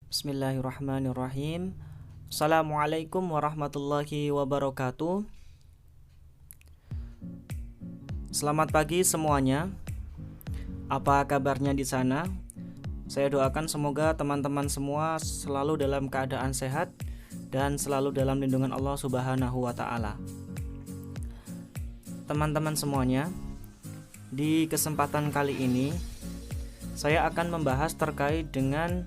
Bismillahirrahmanirrahim. Assalamualaikum warahmatullahi wabarakatuh. Selamat pagi semuanya. Apa kabarnya di sana? Saya doakan semoga teman-teman semua selalu dalam keadaan sehat dan selalu dalam lindungan Allah Subhanahu wa taala. Teman-teman semuanya, di kesempatan kali ini saya akan membahas terkait dengan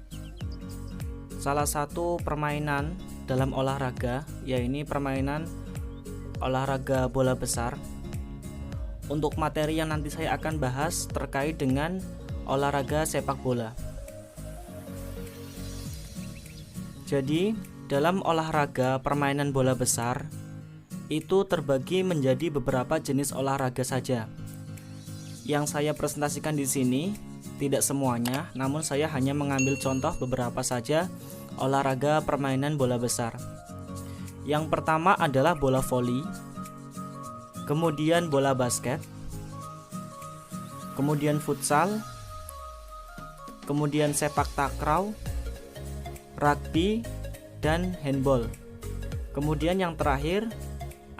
salah satu permainan dalam olahraga, yaitu permainan olahraga bola besar. Untuk materi yang nanti saya akan bahas terkait dengan olahraga sepak bola. Jadi, dalam olahraga permainan bola besar itu terbagi menjadi beberapa jenis olahraga saja. Yang saya presentasikan di sini tidak semuanya, namun saya hanya mengambil contoh beberapa saja olahraga permainan bola besar. Yang pertama adalah bola voli, kemudian bola basket, kemudian futsal, kemudian sepak takraw, rugby, dan handball. Kemudian yang terakhir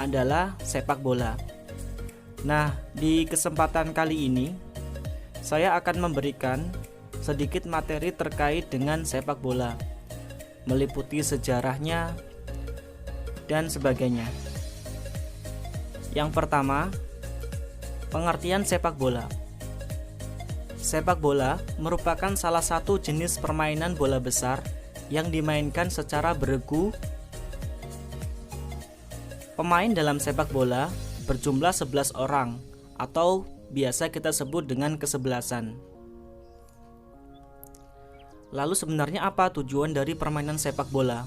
adalah sepak bola. Nah, di kesempatan kali ini saya akan memberikan sedikit materi terkait dengan sepak bola, meliputi sejarahnya dan sebagainya. Yang pertama, pengertian sepak bola. Sepak bola merupakan salah satu jenis permainan bola besar yang dimainkan secara beregu. Pemain dalam sepak bola berjumlah 11 orang atau biasa kita sebut dengan kesebelasan. Lalu sebenarnya apa tujuan dari permainan sepak bola?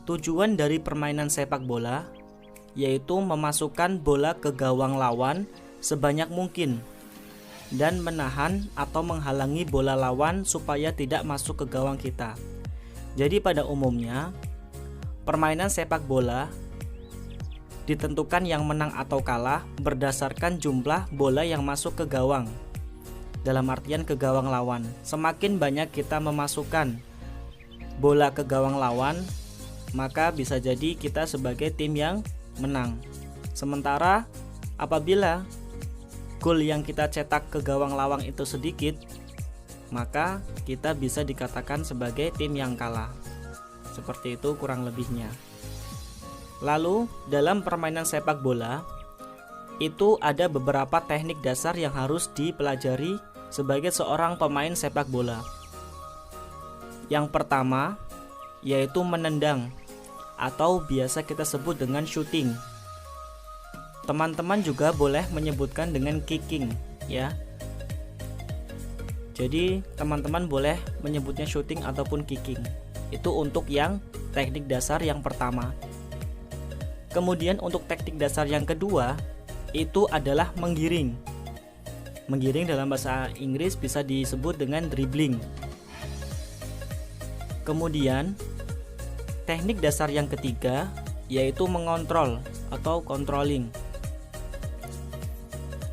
Tujuan dari permainan sepak bola yaitu memasukkan bola ke gawang lawan sebanyak mungkin dan menahan atau menghalangi bola lawan supaya tidak masuk ke gawang kita. Jadi pada umumnya permainan sepak bola ditentukan yang menang atau kalah berdasarkan jumlah bola yang masuk ke gawang. Dalam artian ke gawang lawan. Semakin banyak kita memasukkan bola ke gawang lawan, maka bisa jadi kita sebagai tim yang menang. Sementara apabila gol yang kita cetak ke gawang lawan itu sedikit, maka kita bisa dikatakan sebagai tim yang kalah. Seperti itu kurang lebihnya. Lalu, dalam permainan sepak bola, itu ada beberapa teknik dasar yang harus dipelajari sebagai seorang pemain sepak bola. Yang pertama, yaitu menendang, atau biasa kita sebut dengan shooting. Teman-teman juga boleh menyebutkan dengan kicking, ya. Jadi, teman-teman boleh menyebutnya shooting ataupun kicking. Itu untuk yang teknik dasar yang pertama. Kemudian untuk teknik dasar yang kedua itu adalah menggiring. Menggiring dalam bahasa Inggris bisa disebut dengan dribbling. Kemudian teknik dasar yang ketiga yaitu mengontrol atau controlling.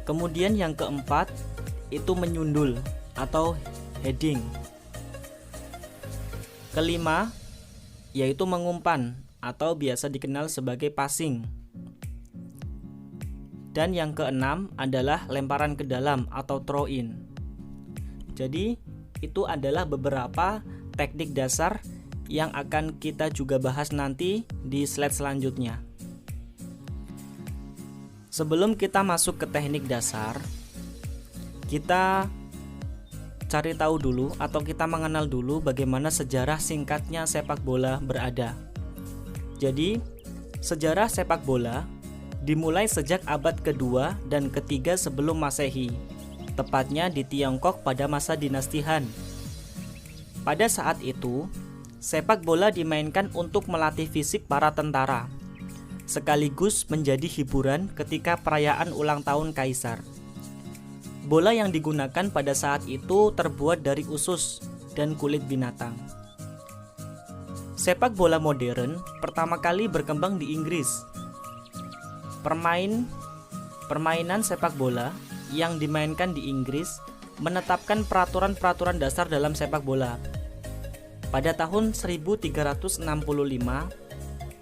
Kemudian yang keempat itu menyundul atau heading. Kelima yaitu mengumpan atau biasa dikenal sebagai passing. Dan yang keenam adalah lemparan ke dalam atau throw in. Jadi itu adalah beberapa teknik dasar yang akan kita juga bahas nanti di slide selanjutnya. Sebelum kita masuk ke teknik dasar, kita cari tahu dulu atau kita mengenal dulu bagaimana sejarah singkatnya sepak bola berada. Jadi, sejarah sepak bola dimulai sejak abad kedua dan ketiga sebelum Masehi, tepatnya di Tiongkok pada masa dinasti Han. Pada saat itu, sepak bola dimainkan untuk melatih fisik para tentara, sekaligus menjadi hiburan ketika perayaan ulang tahun kaisar. Bola yang digunakan pada saat itu terbuat dari usus dan kulit binatang. Sepak bola modern pertama kali berkembang di Inggris. Permainan sepak bola yang dimainkan di Inggris menetapkan peraturan-peraturan dasar dalam sepak bola. pada tahun 1365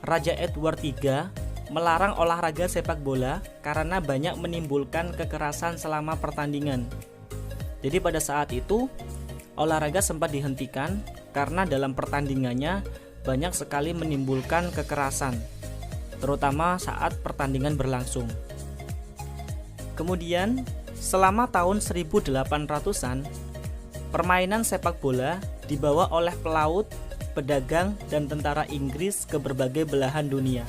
Raja Edward III melarang olahraga sepak bola karena banyak menimbulkan kekerasan selama pertandingan. Jadi pada saat itu olahraga sempat dihentikan karena dalam pertandingannya banyak sekali menimbulkan kekerasan, terutama saat pertandingan berlangsung. Kemudian selama tahun 1800-an, permainan sepak bola dibawa oleh pelaut, pedagang, dan tentara Inggris ke berbagai belahan dunia.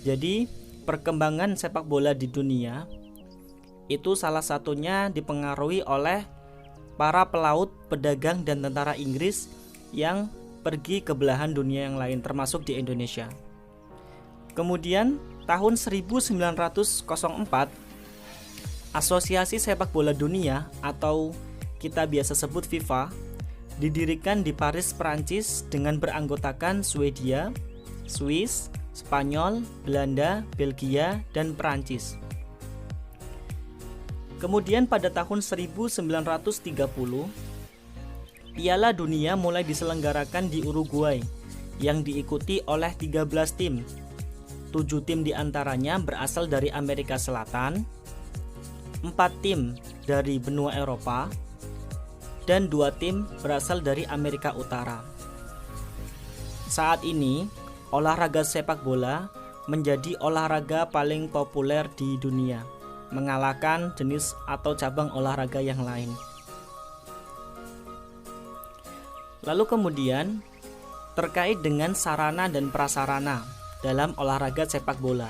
Jadi, perkembangan sepak bola di dunia itu salah satunya dipengaruhi oleh para pelaut, pedagang, dan tentara Inggris yang pergi ke belahan dunia yang lain, termasuk di Indonesia. Kemudian, tahun 1904, Asosiasi Sepak Bola Dunia atau kita biasa sebut FIFA didirikan di Paris, Prancis dengan beranggotakan Swedia, Swiss, Spanyol, Belanda, Belgia, dan Prancis. Kemudian pada tahun 1930, Piala Dunia mulai diselenggarakan di Uruguay yang diikuti oleh 13 tim. 7 tim diantaranya berasal dari Amerika Selatan, 4 tim dari benua Eropa, dan 2 tim berasal dari Amerika Utara. Saat ini, olahraga sepak bola menjadi olahraga paling populer di dunia, mengalahkan jenis atau cabang olahraga yang lain. Lalu kemudian, terkait dengan sarana dan prasarana dalam olahraga sepak bola.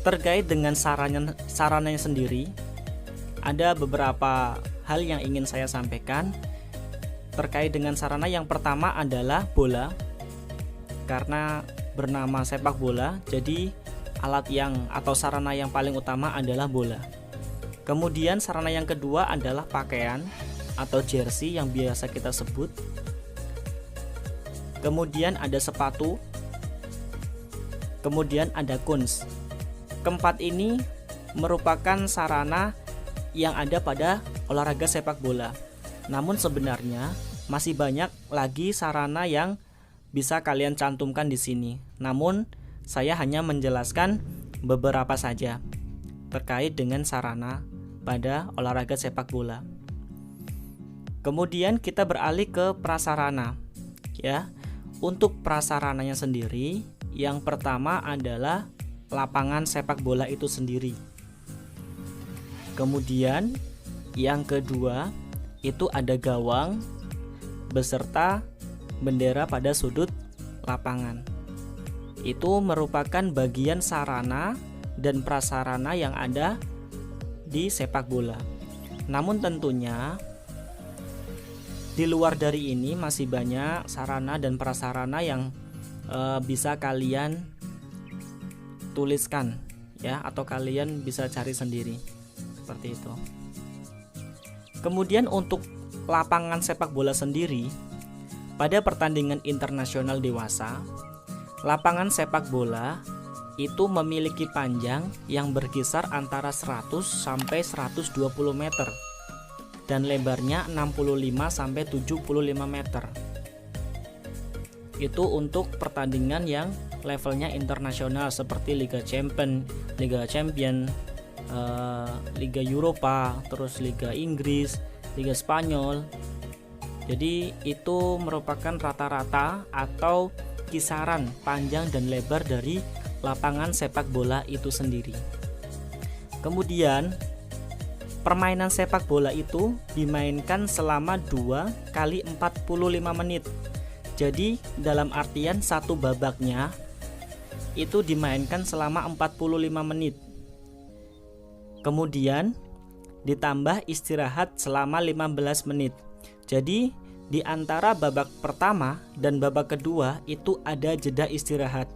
Terkait dengan sarananya sendiri, ada beberapa hal yang ingin saya sampaikan. Terkait dengan sarana, yang pertama adalah bola. Karena bernama sepak bola, jadi alat atau sarana yang paling utama adalah bola. Kemudian sarana yang kedua adalah pakaian atau jersey yang biasa kita sebut. Kemudian ada sepatu. Kemudian ada kuns. Keempat ini merupakan sarana yang ada pada olahraga sepak bola. Namun sebenarnya masih banyak lagi sarana yang bisa kalian cantumkan di sini. Namun saya hanya menjelaskan beberapa saja terkait dengan sarana pada olahraga sepak bola. Kemudian kita beralih ke prasarana. Ya, untuk prasarananya sendiri, yang pertama adalah lapangan sepak bola itu sendiri. Kemudian yang kedua itu ada gawang beserta bendera pada sudut lapangan. Itu merupakan bagian sarana dan prasarana yang ada di sepak bola. Namun tentunya di luar dari ini masih banyak sarana dan prasarana yang bisa kalian tuliskan ya, atau kalian bisa cari sendiri seperti itu. Kemudian untuk lapangan sepak bola sendiri, pada pertandingan internasional dewasa, lapangan sepak bola itu memiliki panjang yang berkisar antara 100 sampai 120 meter dan lebarnya 65 sampai 75 meter. Itu untuk pertandingan yang levelnya internasional seperti Liga Champion, Liga Eropa, terus Liga Inggris, Liga Spanyol. Jadi itu merupakan rata-rata atau kisaran panjang dan lebar dari lapangan sepak bola itu sendiri. Kemudian permainan sepak bola itu dimainkan selama 2 kali 45 menit. Jadi dalam artian satu babaknya itu dimainkan selama 45 menit. Kemudian ditambah istirahat selama 15 menit. Jadi di antara babak pertama dan babak kedua itu ada jeda istirahat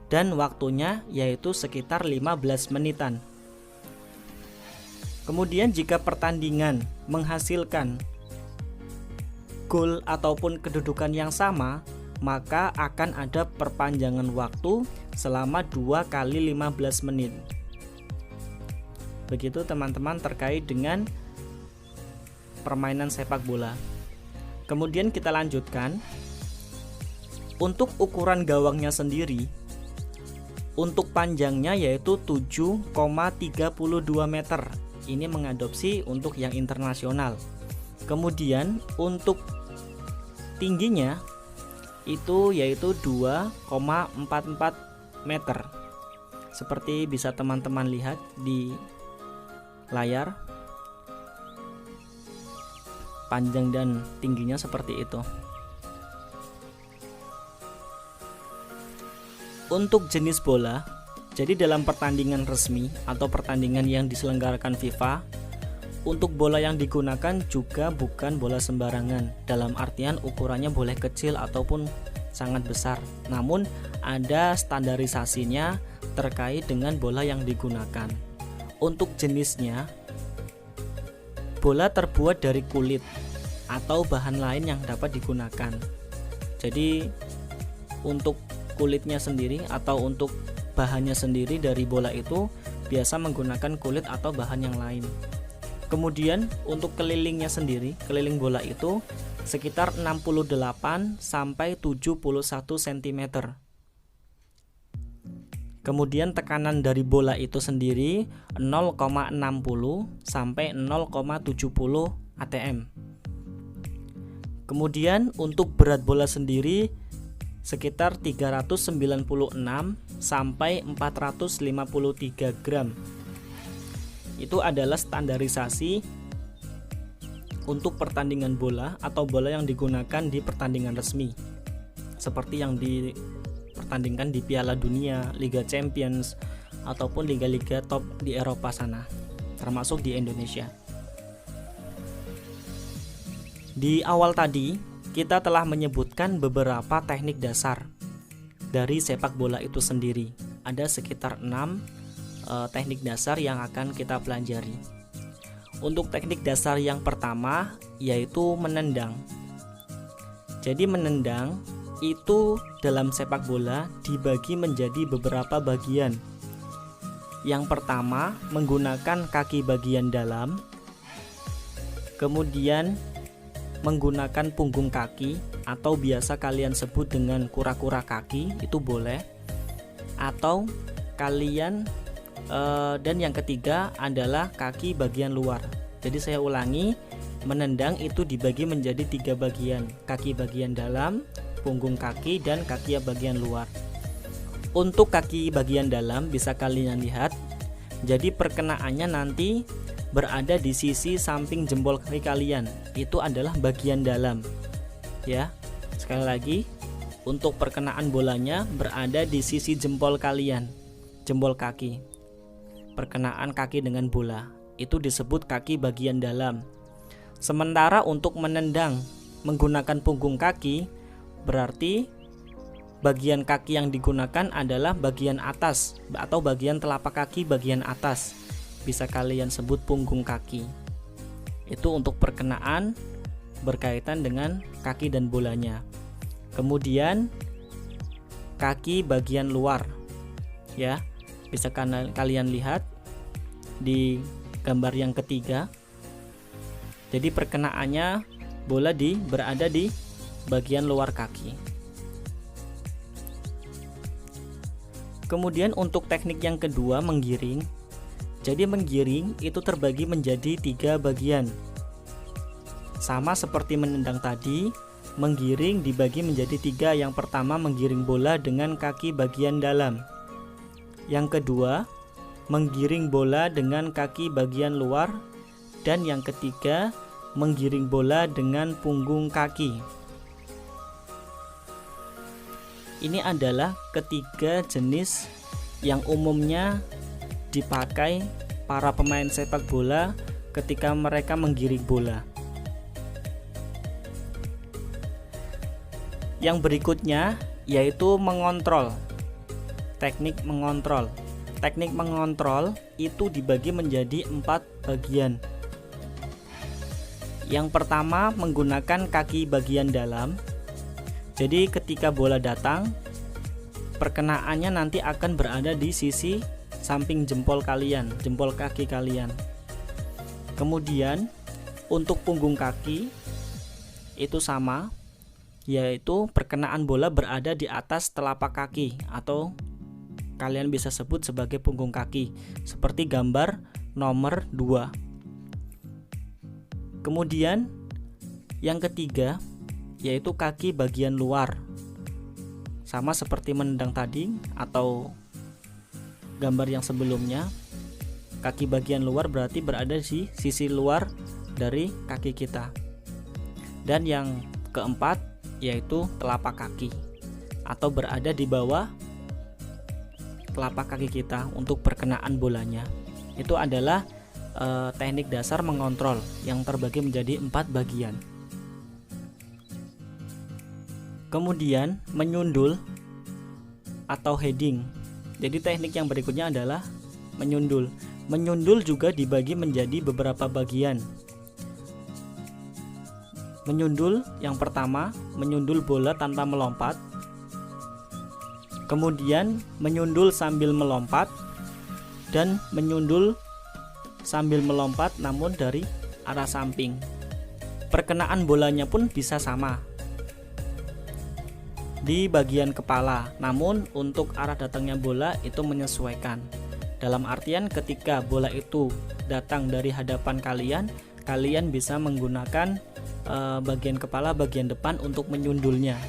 dan waktunya yaitu sekitar 15 menitan. Kemudian jika pertandingan menghasilkan gol ataupun kedudukan yang sama, maka akan ada perpanjangan waktu selama 2 kali 15 menit. Begitu teman-teman terkait dengan permainan sepak bola. Kemudian kita lanjutkan. Untuk ukuran gawangnya sendiri, untuk panjangnya yaitu 7,32 meter. Ini mengadopsi untuk yang internasional. Kemudian untuk tingginya itu yaitu 2,44 meter. Seperti bisa teman-teman lihat di layar. Panjang dan tingginya seperti itu. Untuk jenis bola, jadi dalam pertandingan resmi atau pertandingan yang diselenggarakan FIFA, untuk bola yang digunakan juga bukan bola sembarangan, dalam artian ukurannya boleh kecil ataupun sangat besar. Namun ada standarisasinya terkait dengan bola yang digunakan. Untuk jenisnya, bola terbuat dari kulit atau bahan lain yang dapat digunakan. Jadi untuk kulitnya sendiri atau untuk bahannya sendiri dari bola itu biasa menggunakan kulit atau bahan yang lain. Kemudian untuk kelilingnya sendiri, keliling bola itu sekitar 68 sampai 71 cm. Kemudian tekanan dari bola itu sendiri 0,60 sampai 0,70 atm. Kemudian untuk berat bola sendiri sekitar 396 sampai 453 gram. Itu adalah standarisasi untuk pertandingan bola atau bola yang digunakan di pertandingan resmi. Seperti yang dipertandingkan di Piala Dunia, Liga Champions ataupun liga-liga top di Eropa sana, termasuk di Indonesia. Di awal tadi kita telah menyebutkan beberapa teknik dasar dari sepak bola itu sendiri. Ada sekitar 6 teknik dasar yang akan kita pelajari. Untuk teknik dasar yang pertama yaitu menendang. Jadi menendang itu dalam sepak bola dibagi menjadi beberapa bagian. Yang pertama menggunakan kaki bagian dalam, kemudian menggunakan punggung kaki atau biasa kalian sebut dengan kura-kura kaki, itu boleh. Atau kalian dan yang ketiga adalah kaki bagian luar. Jadi saya ulangi, menendang itu dibagi menjadi 3 bagian: kaki bagian dalam, punggung kaki, dan kaki bagian luar. Untuk kaki bagian dalam bisa kalian lihat, jadi perkenaannya nanti berada di sisi samping jempol kaki kalian. Itu adalah bagian dalam. Ya. Sekali lagi, untuk perkenaan bolanya berada di sisi jempol kalian, jempol kaki. Perkenaan kaki dengan bola itu disebut kaki bagian dalam. Sementara untuk menendang menggunakan punggung kaki, berarti bagian kaki yang digunakan adalah bagian atas atau bagian telapak kaki bagian atas. Bisa kalian sebut punggung kaki. Itu untuk perkenaan berkaitan dengan kaki dan bolanya. Kemudian kaki bagian luar, ya, bisa kalian lihat di gambar yang ketiga. Jadi perkenaannya bola berada di bagian luar kaki. Kemudian untuk teknik yang kedua, menggiring. Jadi menggiring itu terbagi menjadi 3 bagian. Sama seperti menendang tadi, menggiring dibagi menjadi 3. Yang pertama menggiring bola dengan kaki bagian dalam. Yang kedua, menggiring bola dengan kaki bagian luar. Dan yang ketiga, menggiring bola dengan punggung kaki. Ini adalah ketiga jenis yang umumnya dipakai para pemain sepak bola ketika mereka menggiring bola. Yang berikutnya yaitu mengontrol. Teknik mengontrol. Teknik mengontrol itu dibagi menjadi 4 bagian. Yang pertama menggunakan kaki bagian dalam. Jadi ketika bola datang, perkenaannya nanti akan berada di sisi samping jempol kalian, jempol kaki kalian. Kemudian untuk punggung kaki itu sama, yaitu perkenaan bola berada di atas telapak kaki atau kalian bisa sebut sebagai punggung kaki, seperti gambar nomor 2. Kemudian yang ketiga yaitu kaki bagian luar. Sama seperti menendang tadi atau gambar yang sebelumnya, kaki bagian luar berarti berada di sisi luar dari kaki kita. Dan yang keempat yaitu telapak kaki atau berada di bawah telapak kaki kita untuk perkenaan bolanya. Itu adalah teknik dasar mengontrol yang terbagi menjadi 4 bagian. Kemudian menyundul atau heading. Jadi teknik yang berikutnya adalah menyundul. Menyundul juga dibagi menjadi beberapa bagian. Menyundul yang pertama, menyundul bola tanpa melompat. Kemudian menyundul sambil melompat dan menyundul sambil melompat namun dari arah samping. Perkenaan bolanya pun bisa sama di bagian kepala, namun untuk arah datangnya bola itu menyesuaikan. Dalam artian ketika bola itu datang dari hadapan kalian bisa menggunakan bagian kepala bagian depan untuk menyundulnya.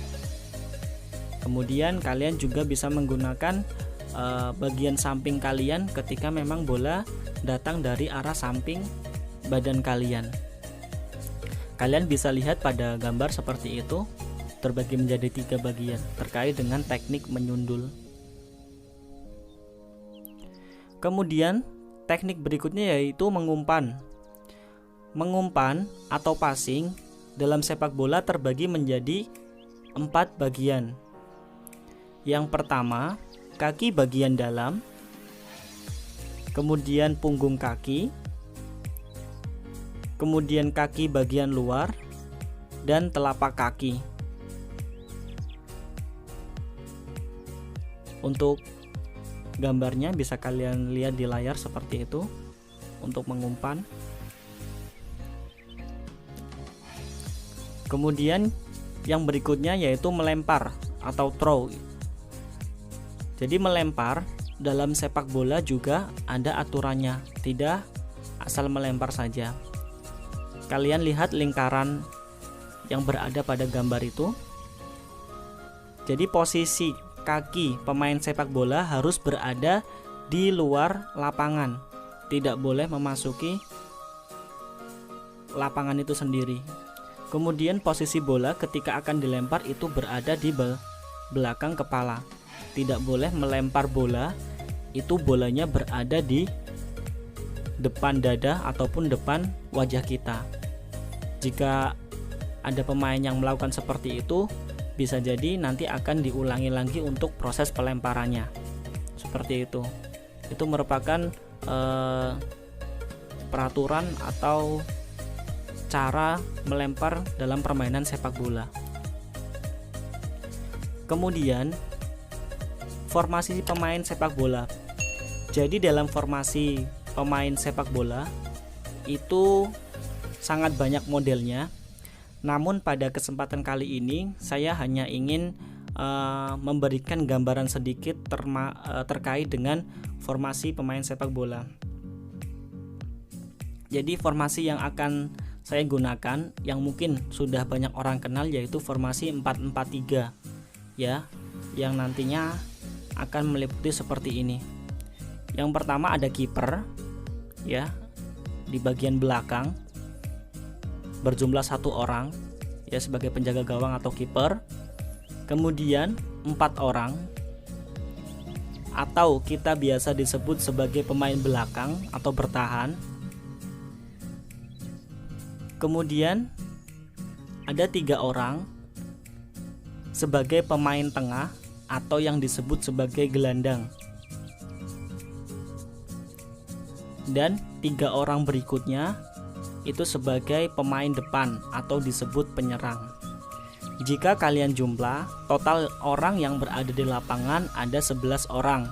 Kemudian kalian juga bisa menggunakan bagian samping kalian ketika memang bola datang dari arah samping badan kalian. Kalian bisa lihat pada gambar seperti itu, terbagi menjadi 3 bagian terkait dengan teknik menyundul. Kemudian teknik berikutnya yaitu mengumpan. Mengumpan atau passing dalam sepak bola terbagi menjadi 4 bagian. Yang pertama, kaki bagian dalam, kemudian punggung kaki, kemudian kaki bagian luar, dan telapak kaki. Untuk gambarnya bisa kalian lihat di layar seperti itu untuk mengumpan. Kemudian yang berikutnya yaitu melempar atau throw. Jadi melempar dalam sepak bola juga ada aturannya, tidak asal melempar saja. Kalian lihat lingkaran yang berada pada gambar itu. Jadi posisi kaki pemain sepak bola harus berada di luar lapangan, tidak boleh memasuki lapangan itu sendiri. Kemudian posisi bola ketika akan dilempar itu berada di belakang kepala, tidak boleh melempar bola itu bolanya berada di depan dada ataupun depan wajah kita. Jika ada pemain yang melakukan seperti itu, bisa jadi nanti akan diulangi lagi untuk proses pelemparannya. Seperti itu. Itu merupakan peraturan atau cara melempar dalam permainan sepak bola. Kemudian formasi pemain sepak bola. Jadi dalam formasi pemain sepak bola itu sangat banyak modelnya. Namun pada kesempatan kali ini saya hanya ingin memberikan gambaran sedikit terkait dengan formasi pemain sepak bola. Jadi formasi yang akan saya gunakan yang mungkin sudah banyak orang kenal yaitu formasi 4-4-3 ya, yang nantinya akan meliputi seperti ini. Yang pertama ada kiper ya di bagian belakang berjumlah 1 orang ya sebagai penjaga gawang atau kiper. Kemudian 4 orang atau kita biasa disebut sebagai pemain belakang atau bertahan. Kemudian ada 3 orang sebagai pemain tengah atau yang disebut sebagai gelandang. Dan 3 orang berikutnya itu sebagai pemain depan atau disebut penyerang. Jika kalian jumlah, total orang yang berada di lapangan ada 11 orang.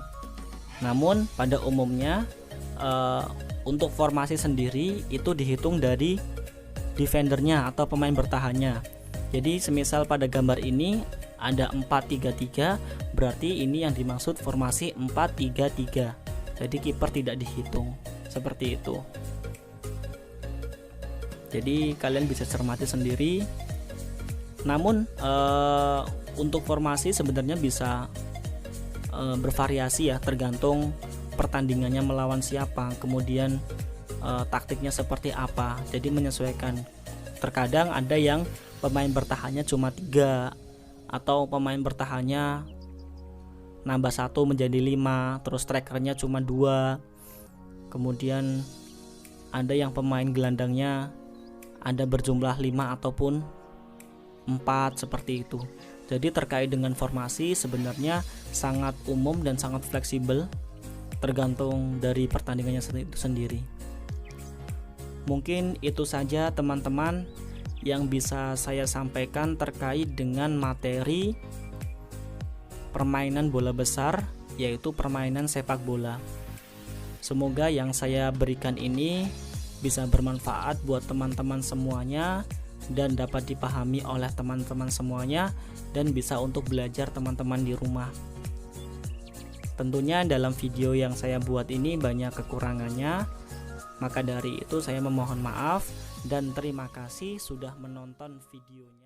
Namun pada umumnya untuk formasi sendiri itu dihitung dari defendernya atau pemain bertahannya. Jadi semisal pada gambar ini ada 4-3-3, berarti ini yang dimaksud formasi 4-3-3. Jadi kiper tidak dihitung, seperti itu. Jadi kalian bisa cermati sendiri. Namun untuk formasi sebenarnya bisa bervariasi ya, tergantung pertandingannya melawan siapa, kemudian taktiknya seperti apa. Jadi menyesuaikan. Terkadang ada yang pemain bertahannya cuma 3, atau pemain bertahannya nambah 1 menjadi 5, terus strikernya cuma 2. Kemudian ada yang pemain gelandangnya ada berjumlah 5 ataupun 4, seperti itu. Jadi terkait dengan formasi sebenarnya sangat umum dan sangat fleksibel, tergantung dari pertandingannya itu sendiri. Mungkin itu saja teman-teman yang bisa saya sampaikan terkait dengan materi permainan bola besar, yaitu permainan sepak bola. Semoga yang saya berikan ini bisa bermanfaat buat teman-teman semuanya dan dapat dipahami oleh teman-teman semuanya, dan bisa untuk belajar teman-teman di rumah. Tentunya dalam video yang saya buat ini banyak kekurangannya, maka dari itu saya memohon maaf dan terima kasih sudah menonton videonya.